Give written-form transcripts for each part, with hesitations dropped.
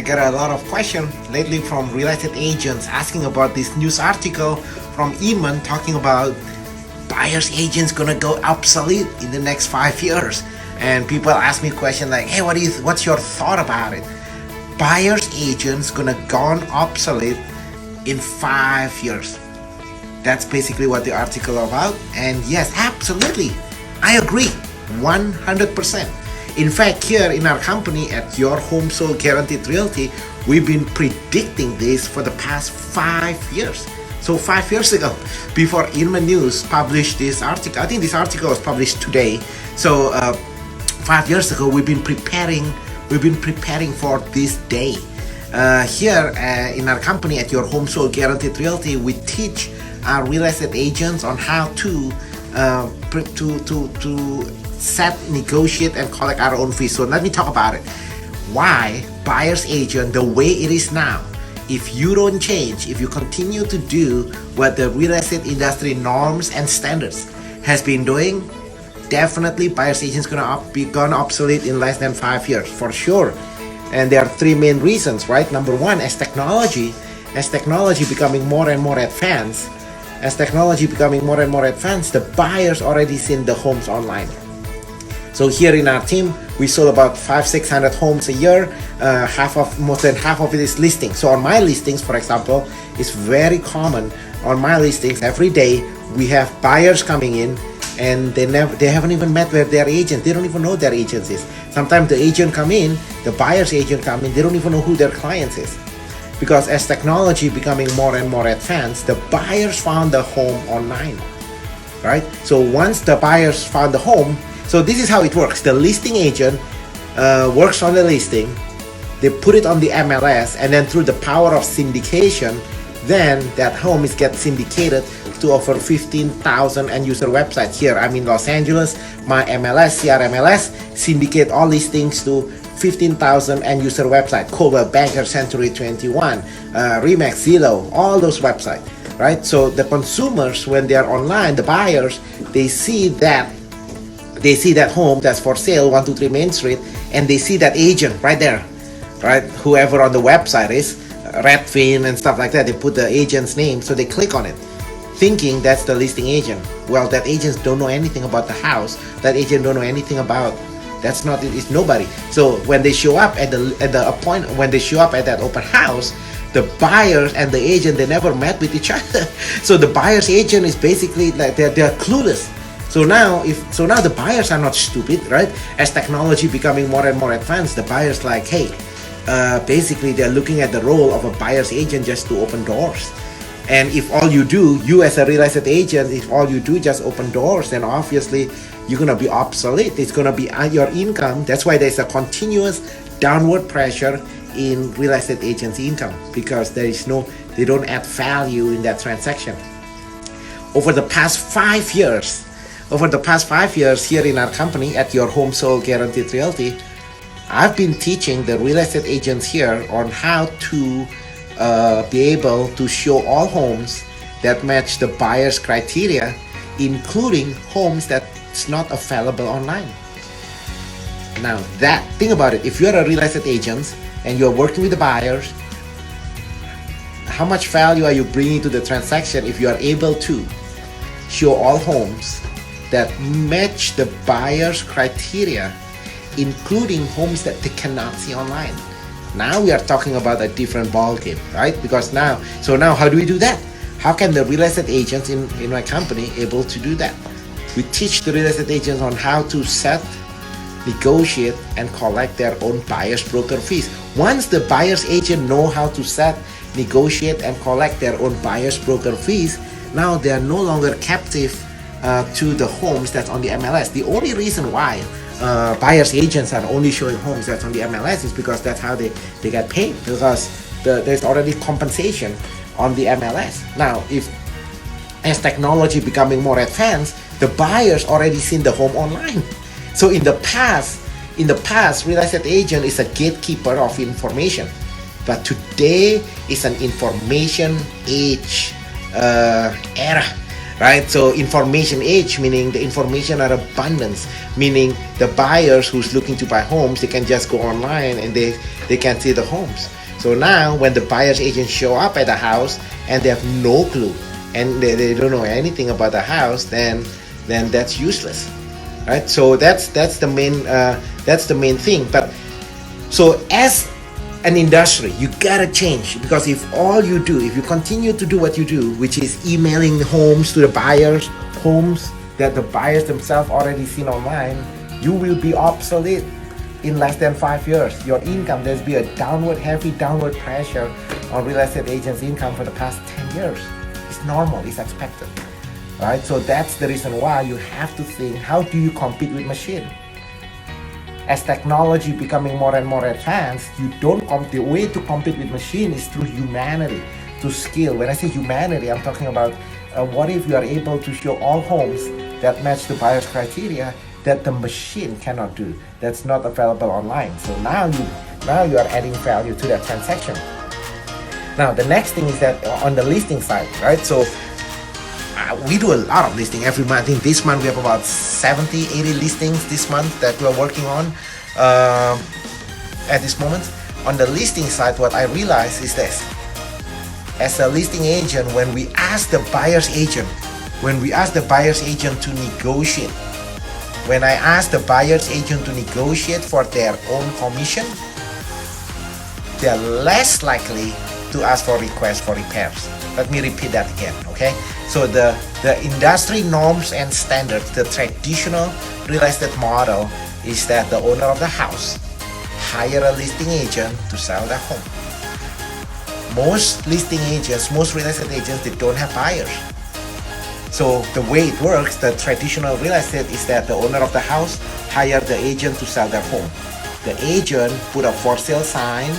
get a lot of questions lately from real estate agents asking about this news article from Inman talking about buyer's agents gonna go obsolete in the next 5 years. And people ask me questions like, hey, what's your thought about it? Buyer's agents gonna gone obsolete in 5 years. That's basically what the article about. And yes, absolutely, I agree 100%. In fact, here in our company at Your Home Sold Guaranteed Realty, we've been predicting this for the past 5 years. So 5 years ago, before Inman News published this article, I think this article was published today. So 5 years ago, we've been preparing for this day. Here in our company at Your Home Sold Guaranteed Realty, we teach our real estate agents on how to set, negotiate, and collect our own fees. So let me talk about it. Why buyer's agent, the way it is now, if you don't change, if you continue to do what the real estate industry norms and standards has been doing, definitely buyer's agents gonna be gone obsolete in less than 5 years for sure. And there are three main reasons, right? Number one, as technology becoming more and more advanced, the buyers already seen the homes online. So here in our team, we sold about 500-600 homes a year. More than half of it is listings. So on my listings, for example, it's very common. On my listings, every day we have buyers coming in, and they haven't even met with their agent. They don't even know their agent is. Sometimes the agent come in, the buyer's agent come in, they don't even know who their client is. Because as technology becoming more and more advanced, the buyers found the home online, right? So once the buyers found the home, so this is how it works. The listing agent works on the listing, they put it on the MLS, and then through the power of syndication, then that home gets syndicated to over 15,000 end user websites. Here I'm in Los Angeles, my MLS, CRMLS, syndicate all listings to 15,000 end user websites, Coldwell Banker, Century 21, Remax, Zillow, all those websites, right? So the consumers, when they are online, the buyers, they see that home that's for sale, 123 Main Street, and they see that agent right there, right? Whoever on the website is, Redfin and stuff like that, they put the agent's name, so they click on it, thinking that's the listing agent. Well, that agent don't know anything about the house. That agent don't know anything about. That's not it. It's nobody. So when they show up at when they show up at that open house, the buyers and the agent, they never met with each other. So the buyer's agent is basically like they're clueless. So now the buyers are not stupid, right? As technology becoming more and more advanced, the buyers like, hey, basically they're looking at the role of a buyer's agent just to open doors. And if all you do, you as a real estate agent, if all you do just open doors, then obviously you're gonna be obsolete. It's gonna be your income. That's why there's a continuous downward pressure in real estate agents' income, because they don't add value in that transaction. Over the past 5 years here in our company at Your Home Sold Guaranteed Realty, I've been teaching the real estate agents here on how to be able to show all homes that match the buyer's criteria, including homes that's not available online. Now think about it. If you're a real estate agent and you're working with the buyers, how much value are you bringing to the transaction if you are able to show all homes that match the buyer's criteria, including homes that they cannot see online? Now we are talking about a different ballgame, right? Because now how do we do that? How can the real estate agents in my company able to do that? We teach the real estate agents on how to set, negotiate, and collect their own buyer's broker fees. Once the buyer's agent know how to set, negotiate, and collect their own buyer's broker fees, now they are no longer captive to the homes that's on the MLS. The only reason why buyer's agents are only showing homes that's on the MLS is because that's how they get paid, because there's already compensation on the MLS. Now, as technology becoming more advanced, the buyers already seen the home online. So in the past, real estate agent is a gatekeeper of information, but today is an information age era. right? So information age, meaning the information are abundance, meaning the buyers who's looking to buy homes, they can just go online and they can see the homes. So now when the buyer's agents show up at the house and they have no clue and they don't know anything about the house, then that's useless, right? So that's the main thing. But so as an industry, you gotta change, because if you continue to do what you do, which is emailing homes to the buyers, homes that the buyers themselves already seen online, you will be obsolete in less than 5 years. Your income, there's been a heavy downward pressure on real estate agents' income for the past 10 years. It's normal, it's expected, right? So that's the reason why you have to think, how do you compete with machine? As technology becoming more and more advanced, the way to compete with machine is through humanity, through skill. When I say humanity, I'm talking about what if you are able to show all homes that match the buyer's criteria that the machine cannot do, that's not available online. So now you are adding value to that transaction. Now the next thing is that on the listing side, right? So we do a lot of listing every month. I think this month we have about 70, 80 listings this month that we're working on at this moment. On the listing side, what I realize is this. As a listing agent, when we ask the buyer's agent to negotiate, when I ask the buyer's agent to negotiate for their own commission, they're less likely to ask for requests for repairs. Let me repeat that again, okay? So the industry norms and standards, the traditional real estate model is that the owner of the house hire a listing agent to sell their home. Most listing agents, most real estate agents, they don't have buyers. So the way it works, the traditional real estate is that the owner of the house hire the agent to sell their home. The agent put a for sale sign,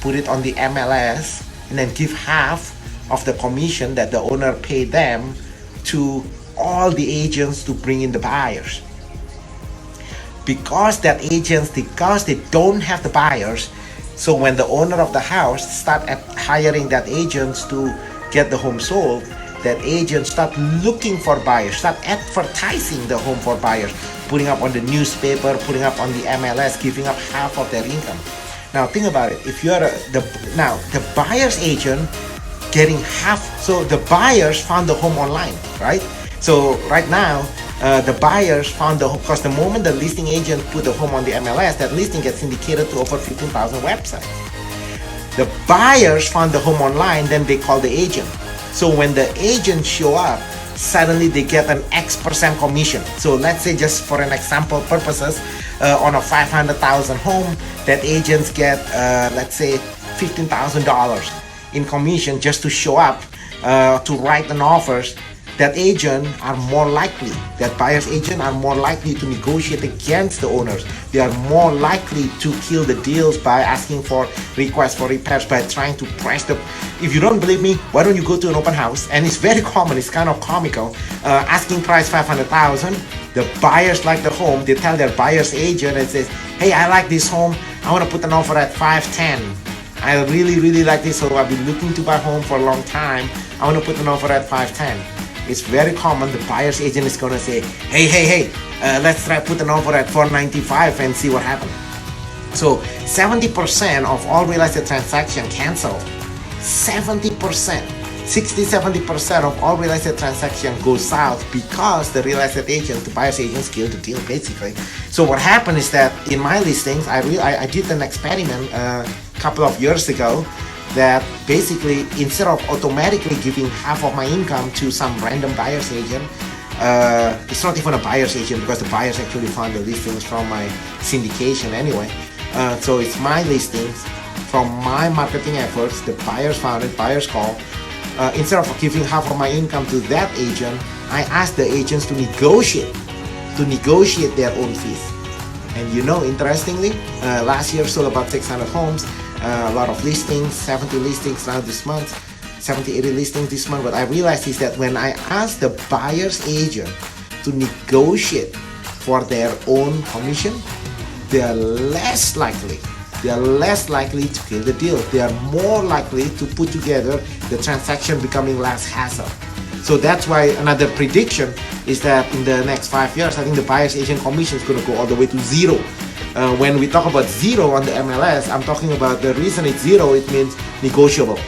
put it on the MLS, and then give half of the commission that the owner paid them to all the agents to bring in the buyers. Because they don't have the buyers, so when the owner of the house start hiring that agents to get the home sold, that agent start looking for buyers, start advertising the home for buyers, putting up on the newspaper, putting up on the MLS, giving up half of their income. Now think about it. If you're the buyer's agent getting half, so the buyers found the home online, right? So right now, the buyers found the home, because the moment the listing agent put the home on the MLS, that listing gets syndicated to over 15,000 websites. The buyers found the home online, then they call the agent. So when the agents show up, suddenly they get an X% commission. So let's say, just for an example purposes, on a 500,000 home, that agents get, let's say, $15,000 in commission just to show up to write an offers. That agent are more likely, that buyer's agent are more likely to negotiate against the owners. They are more likely to kill the deals by asking for requests for repairs, by trying to price the. If you don't believe me, why don't you go to an open house? And it's very common, it's kind of comical. Asking price 500,000, the buyers like the home, they tell their buyer's agent and says, hey, I like this home, I want to put an offer at 510. I really like this home, I've been looking to buy a home for a long time, I want to put an offer at 510. It's very common the buyer's agent is going to say, hey, let's try put an offer at 495 and see what happens. So 70% of all real estate transactions canceled. 60-70% of all real estate transactions go south because the real estate agents, the buyer's agents, killed the deal basically. So what happened is that in my listings, I did an experiment a couple of years ago, that basically instead of automatically giving half of my income to some random buyer's agent, it's not even a buyer's agent because the buyers actually found the listings from my syndication anyway. So it's my listings from my marketing efforts, the buyers found it, buyers call. Instead of giving half of my income to that agent, I asked the agents to negotiate their own fees. And interestingly, last year sold about 600 homes. A lot of listings, 70 listings now this month, 70, 80 listings this month. What I realized is that when I ask the buyer's agent to negotiate for their own commission, they are less likely to kill the deal. They are more likely to put together the transaction, becoming less hassle. So that's why another prediction is that in the next 5 years, I think the buyer's agent commission is going to go all the way to zero. When we talk about zero on the MLS, I'm talking about the reason it's zero, it means negotiable,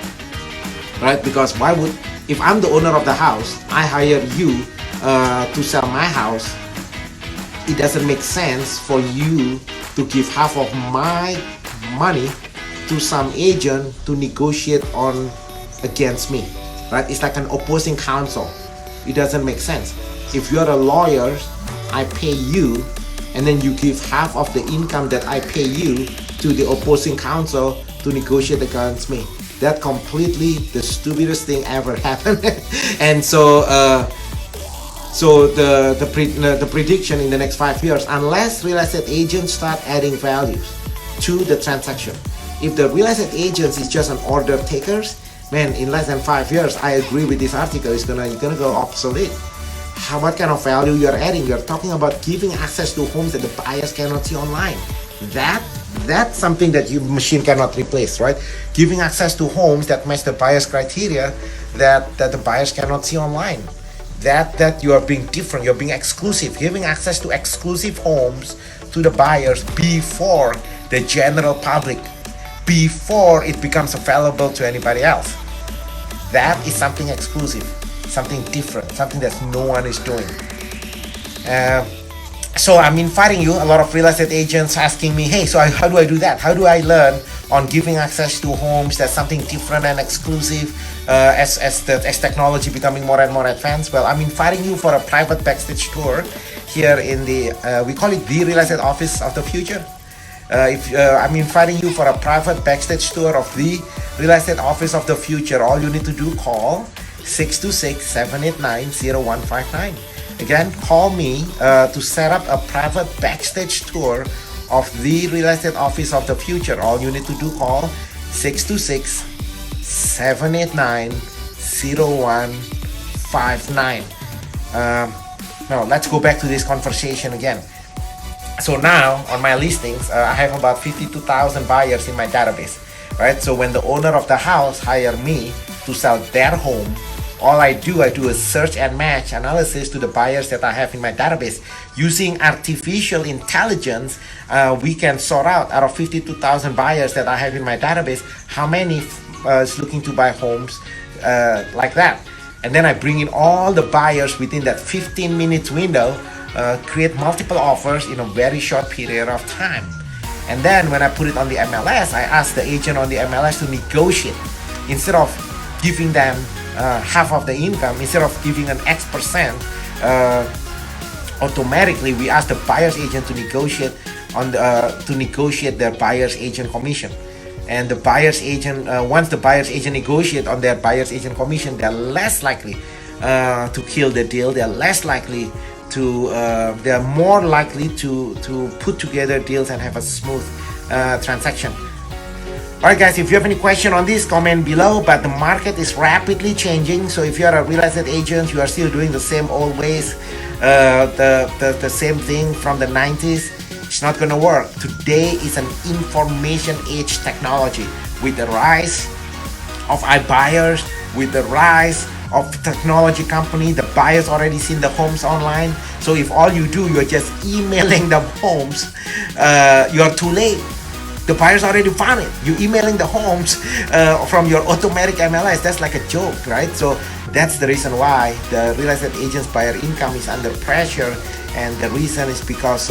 right? Because why would, if I'm the owner of the house, I hire you to sell my house, it doesn't make sense for you to give half of my money to some agent to negotiate on against me, right? It's like an opposing counsel. It doesn't make sense. If you're a lawyer, I pay you, and then you give half of the income that I pay you to the opposing counsel to negotiate against me. That completely the stupidest thing ever happened. And so the prediction in the next 5 years, unless real estate agents start adding values to the transaction. If the real estate agents is just an order takers, man, in less than 5 years, I agree with this article, it's gonna go obsolete. What kind of value you're adding? You're talking about giving access to homes that the buyers cannot see online. That's something that your machine cannot replace, right? Giving access to homes that match the buyer's criteria that the buyers cannot see online. That you are being different, you're being exclusive, giving access to exclusive homes to the buyers before the general public, before it becomes available to anybody else. That is something exclusive, something different, something that no one is doing. So I'm inviting you, a lot of real estate agents asking me, hey, so how do I do that? How do I learn on giving access to homes that's something different and exclusive as technology becoming more and more advanced? Well, I'm inviting you for a private backstage tour here in the, we call it the real estate office of the future. I'm inviting you for a private backstage tour of the real estate office of the future. All you need to do, call 626-789-0159. Again, call me to set up a private backstage tour of the real estate office of the future. All you need to do, call 626-789-0159. Now, let's go back to this conversation again. So now, on my listings, I have about 52,000 buyers in my database, right? So when the owner of the house hire me to sell their home, all I do a search and match analysis to the buyers that I have in my database. Using artificial intelligence, we can sort out of 52,000 buyers that I have in my database, how many is looking to buy homes like that. And then I bring in all the buyers within that 15 minutes window, create multiple offers in a very short period of time. And then when I put it on the MLS, I ask the agent on the MLS to negotiate. Instead of giving them half of the income, instead of giving an X%, automatically we ask the buyer's agent to negotiate their buyer's agent commission. And the buyer's agent, once the buyer's agent negotiate on their buyer's agent commission, they're less likely to kill the deal. They're less likely to, they're more likely to put together deals and have a smooth transaction. Alright guys, if you have any question on this, comment below. But the market is rapidly changing, so if you are a real estate agent, you are still doing the same old ways, the same thing from the 90s, it's not gonna work. Today is an information age technology. With the rise of iBuyers, with the rise of technology company, the buyers already seen the homes online. So if all you do, you're just emailing the homes, you're too late. The buyers already found it. You're emailing the homes from your automatic MLS. That's like a joke, right? So that's the reason why the real estate agent's buyer income is under pressure, and the reason is because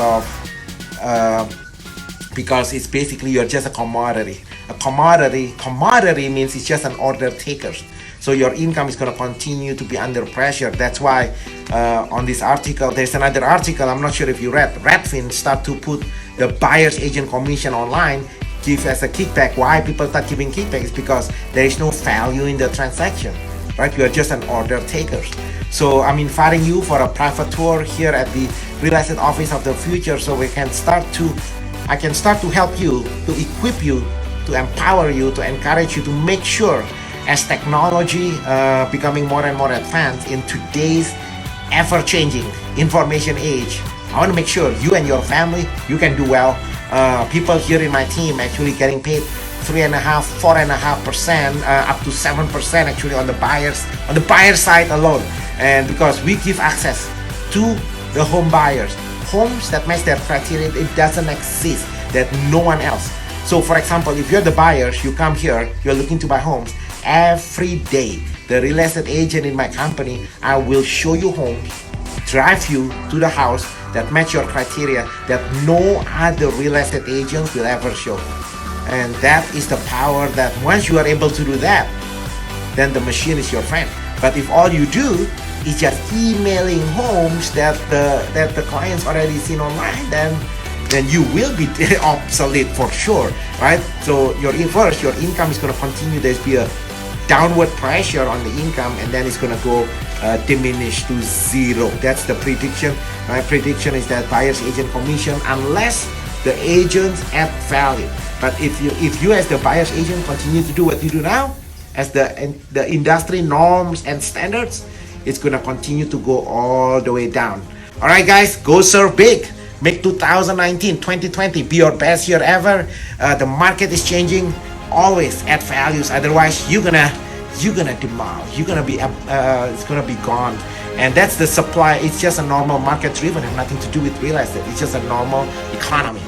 it's basically you're just a commodity. A commodity means it's just an order taker. So your income is going to continue to be under pressure. That's why on this article, there's another article, I'm not sure if you read, Redfin start to put the buyer's agent commission online, give as a kickback. Why people start giving kickbacks? Because there is no value in the transaction, right? You are just an order taker. So I'm inviting you for a private tour here at the real estate office of the future, so I can start to help you, to equip you, to empower you, to encourage you to make sure, as technology becoming more and more advanced in today's ever-changing information age, I want to make sure you and your family, you can do well. People here in my team actually getting paid 3.5%, 4.5%, up to 7% actually on the buyer side alone. And because we give access to the home buyers, homes that match their criteria, it doesn't exist, that no one else. So for example, if you're the buyers, you come here, you're looking to buy homes, every day, the real estate agent in my company, I will show you homes, drive you to the house that match your criteria that no other real estate agents will ever show. And that is the power that once you are able to do that, then the machine is your friend. But if all you do is just emailing homes that the clients already seen online, then you will be obsolete for sure, right? So your income is going to continue. There's be a downward pressure on the income, and then it's going to go diminish to zero. That's the prediction. My prediction is that buyer's agent commission, unless the agents add value. But if you as the buyer's agent continue to do what you do now, as the industry norms and standards, it's going to continue to go all the way down. All right, guys, go serve big. Make 2020 be your best year ever. The market is changing. Always add values. Otherwise, you're gonna demolish. You're gonna be it's gonna be gone. And that's the supply. It's just a normal market driven. It has nothing to do with real estate. It's just a normal economy.